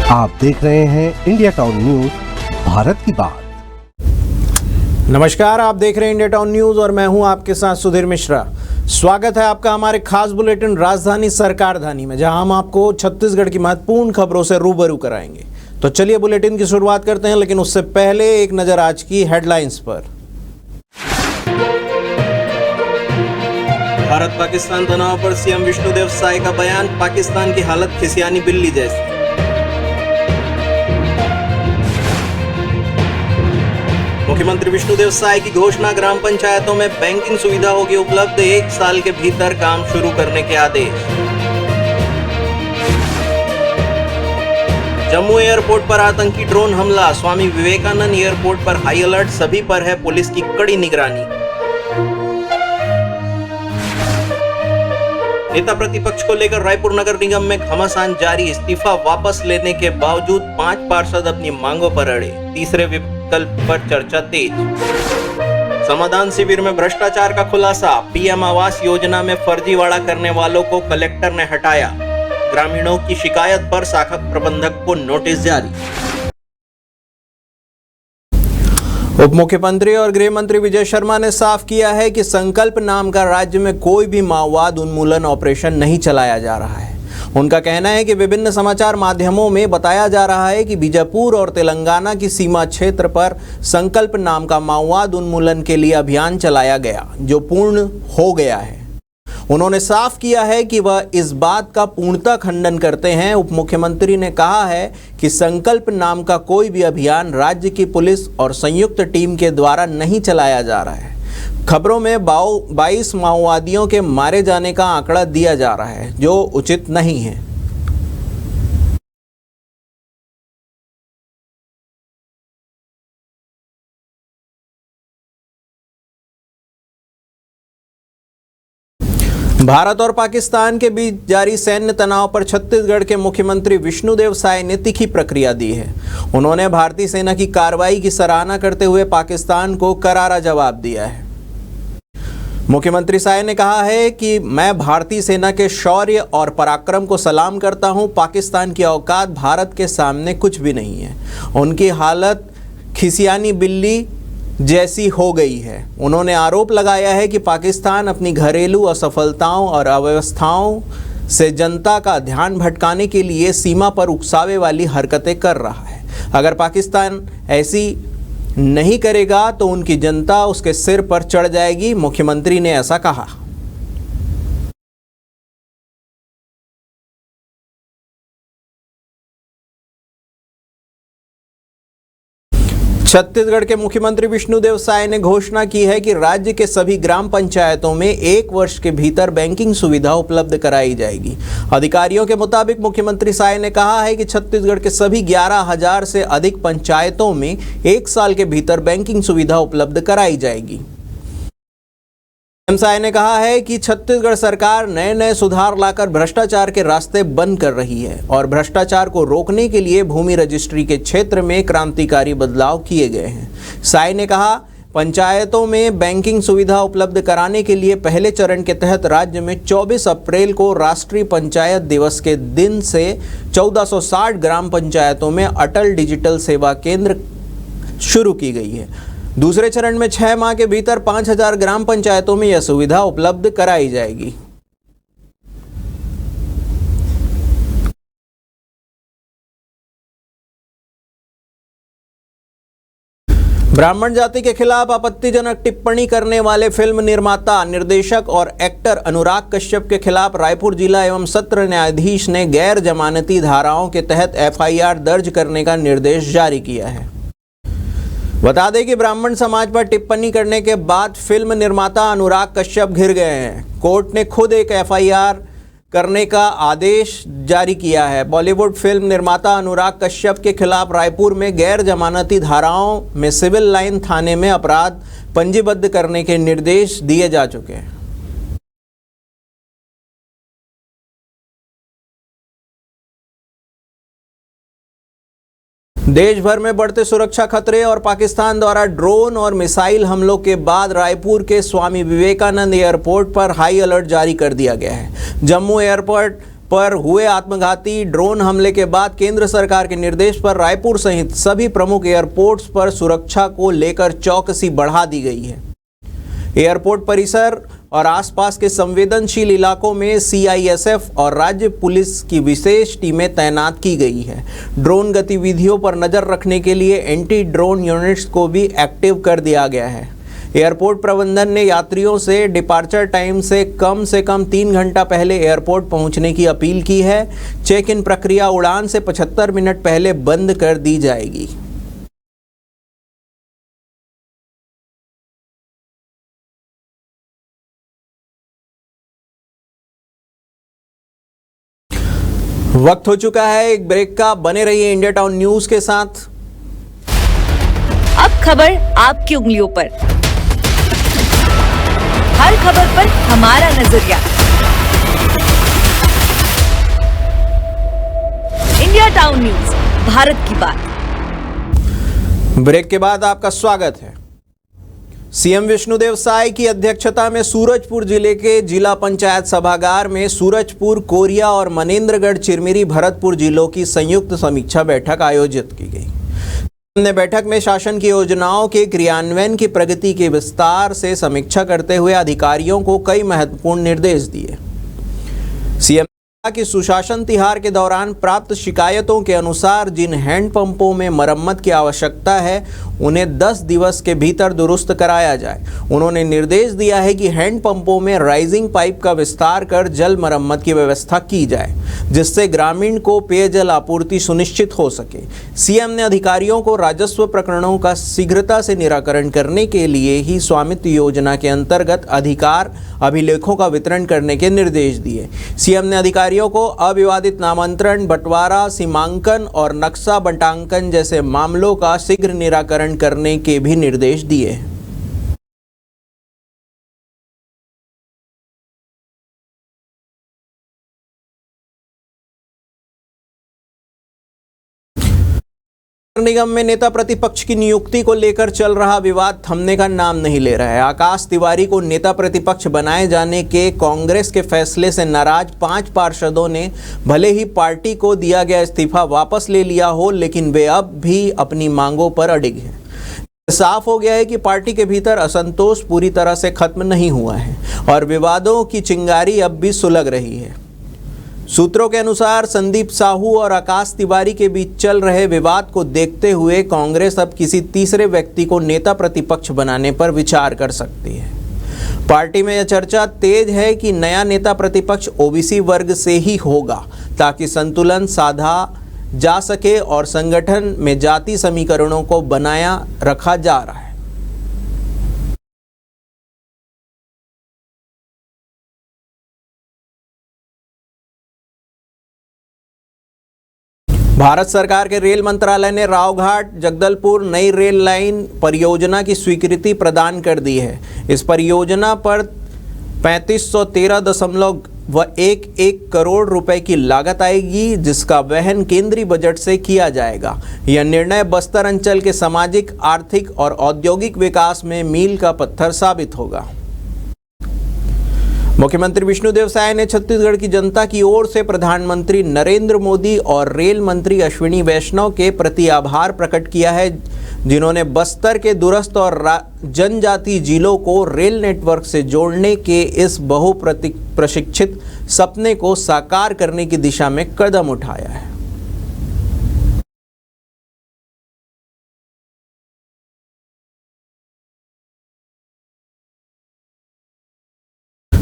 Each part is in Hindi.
आप देख रहे हैं इंडिया टाउन न्यूज, भारत की बात। नमस्कार, आप देख रहे हैं इंडिया टाउन न्यूज और मैं हूं आपके साथ सुधीर मिश्रा। स्वागत है आपका हमारे खास बुलेटिन राजधानी सरकारधानी में, जहां हम आपको छत्तीसगढ़ की महत्वपूर्ण खबरों से रूबरू कराएंगे। तो चलिए बुलेटिन की शुरुआत करते हैं, लेकिन उससे पहले एक नजर आज की हेडलाइंस पर। भारत पाकिस्तान तनाव पर सीएम विष्णुदेव साय का बयान, पाकिस्तान की हालत खिसियानी बिल्ली जैसी। मुख्यमंत्री विष्णुदेव साय की घोषणा, ग्राम पंचायतों में बैंकिंग सुविधा होगी उपलब्ध, 1 साल के भीतर काम शुरू करने के आदेश। जम्मू एयरपोर्ट पर आतंकी ड्रोन हमला, स्वामी विवेकानंद एयरपोर्ट पर हाई अलर्ट, सभी पर है पुलिस की कड़ी निगरानी। नेता प्रतिपक्ष को लेकर रायपुर नगर निगम में घमासान जारी, इस्तीफा वापस लेने के बावजूद 5 पार्षद अपनी मांगों पर अड़े, तीसरे विकल्प पर चर्चा तेज। समाधान शिविर में भ्रष्टाचार का खुलासा, पीएम आवास योजना में फर्जीवाड़ा करने वालों को कलेक्टर ने हटाया, ग्रामीणों की शिकायत पर शाखा प्रबंधक को नोटिस जारी। उप मुख्यमंत्री और गृह मंत्री विजय शर्मा ने साफ किया है कि संकल्प नाम का राज्य में कोई भी माओवाद उन्मूलन ऑपरेशन नहीं चलाया जा रहा है। उनका कहना है कि विभिन्न समाचार माध्यमों में बताया जा रहा है कि बीजापुर और तेलंगाना की सीमा क्षेत्र पर संकल्प नाम का माओवाद उन्मूलन के लिए अभियान चलाया गया, जो पूर्ण हो गया है। उन्होंने साफ किया है कि वह इस बात का पूर्णतः खंडन करते हैं। उप मुख्यमंत्री ने कहा है कि संकल्प नाम का कोई भी अभियान राज्य की पुलिस और संयुक्त टीम के द्वारा नहीं चलाया जा रहा है। खबरों में 22 माओवादियों के मारे जाने का आंकड़ा दिया जा रहा है, जो उचित नहीं है। भारत और पाकिस्तान के बीच जारी सैन्य तनाव पर छत्तीसगढ़ के मुख्यमंत्री विष्णुदेव साय ने तीखी प्रतिक्रिया दी है। उन्होंने भारतीय सेना की कार्रवाई की सराहना करते हुए पाकिस्तान को करारा जवाब दिया है। मुख्यमंत्री साय ने कहा है कि मैं भारतीय सेना के शौर्य और पराक्रम को सलाम करता हूं। पाकिस्तान की औकात भारत के सामने कुछ भी नहीं है। उनकी हालत खिसियानी बिल्ली जैसी हो गई है। उन्होंने आरोप लगाया है कि पाकिस्तान अपनी घरेलू असफलताओं और अव्यवस्थाओं से जनता का ध्यान भटकाने के लिए सीमा पर उकसावे वाली हरकतें कर रहा है। अगर पाकिस्तान ऐसी नहीं करेगा तो उनकी जनता उसके सिर पर चढ़ जाएगी, मुख्यमंत्री ने ऐसा कहा। छत्तीसगढ़ के मुख्यमंत्री विष्णुदेव साय ने घोषणा की है कि राज्य के सभी ग्राम पंचायतों में 1 वर्ष के भीतर बैंकिंग सुविधा उपलब्ध कराई जाएगी। अधिकारियों के मुताबिक मुख्यमंत्री साय ने कहा है कि छत्तीसगढ़ के सभी 11,000 से अधिक पंचायतों में 1 साल के भीतर बैंकिंग सुविधा उपलब्ध कराई जाएगी। साय ने कहा है कि छत्तीसगढ़ सरकार नए सुधार लाकर भ्रष्टाचार के रास्ते बंद कर रही है और भ्रष्टाचार को रोकने के लिए भूमि रजिस्ट्री के क्षेत्र में क्रांतिकारी बदलाव किए गए हैं। साय ने कहा, पंचायतों में बैंकिंग सुविधा उपलब्ध कराने के लिए पहले चरण के तहत राज्य में 24 अप्रैल को राष्ट्रीय पंचायत दिवस के दिन से 1460 ग्राम पंचायतों में अटल डिजिटल सेवा केंद्र शुरू की गई है। दूसरे चरण में 6 माह के भीतर 5000 ग्राम पंचायतों में यह सुविधा उपलब्ध कराई जाएगी। ब्राह्मण जाति के खिलाफ आपत्तिजनक टिप्पणी करने वाले फिल्म निर्माता, निर्देशक और एक्टर अनुराग कश्यप के खिलाफ रायपुर जिला एवं सत्र न्यायाधीश ने गैर जमानती धाराओं के तहत एफआईआर दर्ज करने का निर्देश जारी किया है। बता दें कि ब्राह्मण समाज पर टिप्पणी करने के बाद फिल्म निर्माता अनुराग कश्यप घिर गए हैं। कोर्ट ने खुद एक एफआईआर करने का आदेश जारी किया है। बॉलीवुड फिल्म निर्माता अनुराग कश्यप के खिलाफ रायपुर में गैर जमानती धाराओं में सिविल लाइन थाने में अपराध पंजीबद्ध करने के निर्देश दिए जा चुके हैं। देश भर में बढ़ते सुरक्षा खतरे और पाकिस्तान द्वारा ड्रोन और मिसाइल हमलों के बाद रायपुर के स्वामी विवेकानंद एयरपोर्ट पर हाई अलर्ट जारी कर दिया गया है। जम्मू एयरपोर्ट पर हुए आत्मघाती ड्रोन हमले के बाद केंद्र सरकार के निर्देश पर रायपुर सहित सभी प्रमुख एयरपोर्ट्स पर सुरक्षा को लेकर चौकसी बढ़ा दी गई है। एयरपोर्ट परिसर और आसपास के संवेदनशील इलाकों में सीआईएसएफ और राज्य पुलिस की विशेष टीमें तैनात की गई है। ड्रोन गतिविधियों पर नजर रखने के लिए एंटी ड्रोन यूनिट्स को भी एक्टिव कर दिया गया है। एयरपोर्ट प्रबंधन ने यात्रियों से डिपार्चर टाइम से कम 3 घंटा पहले एयरपोर्ट पहुंचने की अपील की है। चेक इन प्रक्रिया उड़ान से 75 मिनट पहले बंद कर दी जाएगी। वक्त हो चुका है एक ब्रेक का। बने रहिए इंडिया टाउन न्यूज के साथ। अब खबर आपकी उंगलियों पर, हर खबर पर हमारा नजरिया। इंडिया टाउन न्यूज, भारत की बात। ब्रेक के बाद आपका स्वागत है। सीएम विष्णुदेव साय की अध्यक्षता में सूरजपुर जिले के जिला पंचायत सभागार में सूरजपुर, कोरिया और मनेंद्रगढ़, चिरमिरी, भरतपुर जिलों की संयुक्त समीक्षा बैठक आयोजित की गई। ने बैठक में शासन की योजनाओं के क्रियान्वयन की प्रगति के विस्तार से समीक्षा करते हुए अधिकारियों को कई महत्वपूर्ण निर्देश दिए। सीएम कि सुशासन तिहार के दौरान प्राप्त शिकायतों के अनुसार जिन हैंडपंपों में मरम्मत की आवश्यकता है उन्हें 10 दिवस के भीतर दुरुस्त कराया जाए। उन्होंने निर्देश दिया है कि हैंडपंपों में राइजिंग पाइप का विस्तार कर जल मरम्मत की व्यवस्था की जाए, जिससे ग्रामीण को पेयजल आपूर्ति सुनिश्चित हो सके। सीएम ने अधिकारियों को राजस्व प्रकरणों का शीघ्रता से निराकरण करने के लिए ही स्वामित्व योजना के अंतर्गत अधिकार अभिलेखों का वितरण करने के निर्देश दिए। सीएम ने अधिकारियों को अविवादित नामांतरण, बंटवारा, सीमांकन और नक्शा बंटांकन जैसे मामलों का शीघ्र निराकरण करने के भी निर्देश दिए। निगम में नेता प्रतिपक्ष की नियुक्ति को लेकर चल रहा विवाद थमने का नाम नहीं ले रहा है। आकाश तिवारी को नेता प्रतिपक्ष बनाए जाने के कांग्रेस के फैसले से नाराज 5 पार्षदों ने भले ही पार्टी को दिया गया इस्तीफा वापस ले लिया हो, लेकिन वे अब भी अपनी मांगों पर अडिग हैं। साफ हो गया है कि पार्टी के भीतर असंतोष पूरी तरह से खत्म नहीं हुआ है और विवादों की चिंगारी अब भी सुलग रही है। सूत्रों के अनुसार संदीप साहू और आकाश तिवारी के बीच चल रहे विवाद को देखते हुए कांग्रेस अब किसी तीसरे व्यक्ति को नेता प्रतिपक्ष बनाने पर विचार कर सकती है। पार्टी में यह चर्चा तेज है कि नया नेता प्रतिपक्ष ओबीसी वर्ग से ही होगा, ताकि संतुलन साधा जा सके और संगठन में जाति समीकरणों को बनाया रखा जा रहा है। भारत सरकार के रेल मंत्रालय ने रावघाट जगदलपुर नई रेल लाइन परियोजना की स्वीकृति प्रदान कर दी है। इस परियोजना पर 3513.11 करोड़ रुपए की लागत आएगी, जिसका वहन केंद्रीय बजट से किया जाएगा। यह निर्णय बस्तर अंचल के सामाजिक, आर्थिक और औद्योगिक विकास में मील का पत्थर साबित होगा। मुख्यमंत्री विष्णुदेव साय ने छत्तीसगढ़ की जनता की ओर से प्रधानमंत्री नरेंद्र मोदी और रेल मंत्री अश्विनी वैष्णव के प्रति आभार प्रकट किया है, जिन्होंने बस्तर के दूरस्थ और जनजातीय जिलों को रेल नेटवर्क से जोड़ने के इस बहुप्रतीक्षित सपने को साकार करने की दिशा में कदम उठाया है।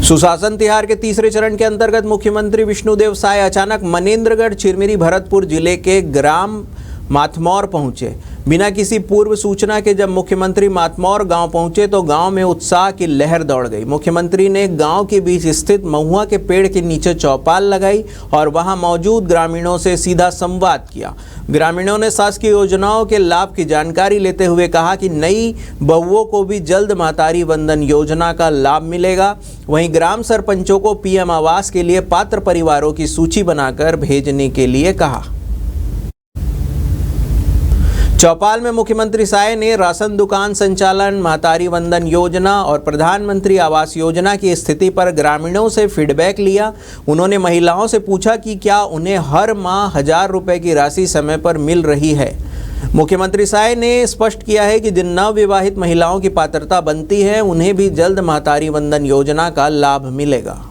सुशासन तिहार के तीसरे चरण के अंतर्गत मुख्यमंत्री विष्णुदेव साय अचानक मनेंद्रगढ़, चिरमिरी, भरतपुर जिले के ग्राम माथमौर पहुंचे। बिना किसी पूर्व सूचना के जब मुख्यमंत्री माथमौर गांव पहुंचे तो गांव में उत्साह की लहर दौड़ गई। मुख्यमंत्री ने गांव के बीच स्थित महुआ के पेड़ के नीचे चौपाल लगाई और वहां मौजूद ग्रामीणों से सीधा संवाद किया। ग्रामीणों ने शासकीय योजनाओं के लाभ की जानकारी लेते हुए कहा कि नई बहुओं को भी जल्द महतारी वंदन योजना का लाभ मिलेगा। वहीं ग्राम सरपंचों को पीएम आवास के लिए पात्र परिवारों की सूची बनाकर भेजने के लिए कहा। चौपाल में मुख्यमंत्री साय ने राशन दुकान संचालन, महतारी वंदन योजना और प्रधानमंत्री आवास योजना की स्थिति पर ग्रामीणों से फीडबैक लिया। उन्होंने महिलाओं से पूछा कि क्या उन्हें हर माह 1000 रुपए की राशि समय पर मिल रही है। मुख्यमंत्री साय ने स्पष्ट किया है कि जिन नवविवाहित महिलाओं की पात्रता बनती है उन्हें भी जल्द महतारी वंदन योजना का लाभ मिलेगा।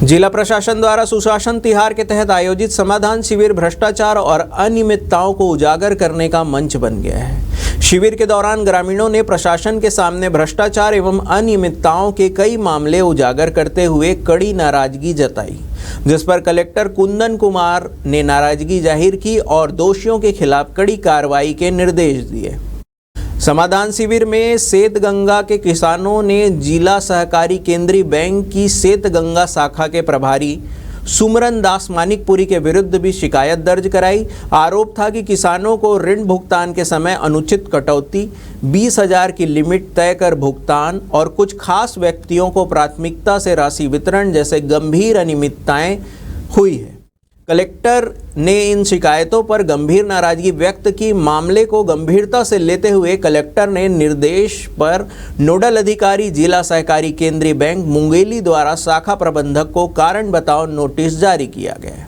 जिला प्रशासन द्वारा सुशासन तिहार के तहत आयोजित समाधान शिविर भ्रष्टाचार और अनियमितताओं को उजागर करने का मंच बन गया है। शिविर के दौरान ग्रामीणों ने प्रशासन के सामने भ्रष्टाचार एवं अनियमितताओं के कई मामले उजागर करते हुए कड़ी नाराजगी जताई, जिस पर कलेक्टर कुंदन कुमार ने नाराजगी जाहिर की और दोषियों के खिलाफ कड़ी कार्रवाई के निर्देश दिए। समाधान शिविर में सेतगंगा के किसानों ने जिला सहकारी केंद्रीय बैंक की सेतगंगा शाखा के प्रभारी सुमरन दास मानिकपुरी के विरुद्ध भी शिकायत दर्ज कराई। आरोप था कि किसानों को ऋण भुगतान के समय अनुचित कटौती, 20,000 की लिमिट तय कर भुगतान और कुछ खास व्यक्तियों को प्राथमिकता से राशि वितरण जैसे गंभीर अनियमितताएं हुई है। कलेक्टर ने इन शिकायतों पर गंभीर नाराजगी व्यक्त की। मामले को गंभीरता से लेते हुए कलेक्टर ने निर्देश पर नोडल अधिकारी जिला सहकारी केंद्रीय बैंक मुंगेली द्वारा शाखा प्रबंधक को कारण बताओ नोटिस जारी किया गया है,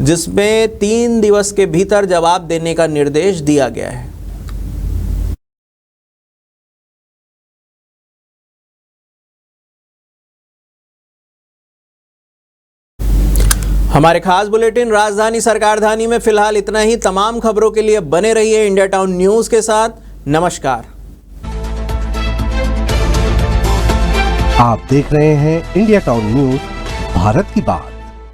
जिसमें 3 दिवस के भीतर जवाब देने का निर्देश दिया गया है। हमारे खास बुलेटिन राजधानी सरकारधानी में फिलहाल इतना ही। तमाम खबरों के लिए बने रहिए इंडिया टाउन न्यूज के साथ। नमस्कार। आप देख रहे हैं इंडिया टाउन न्यूज, भारत की बात।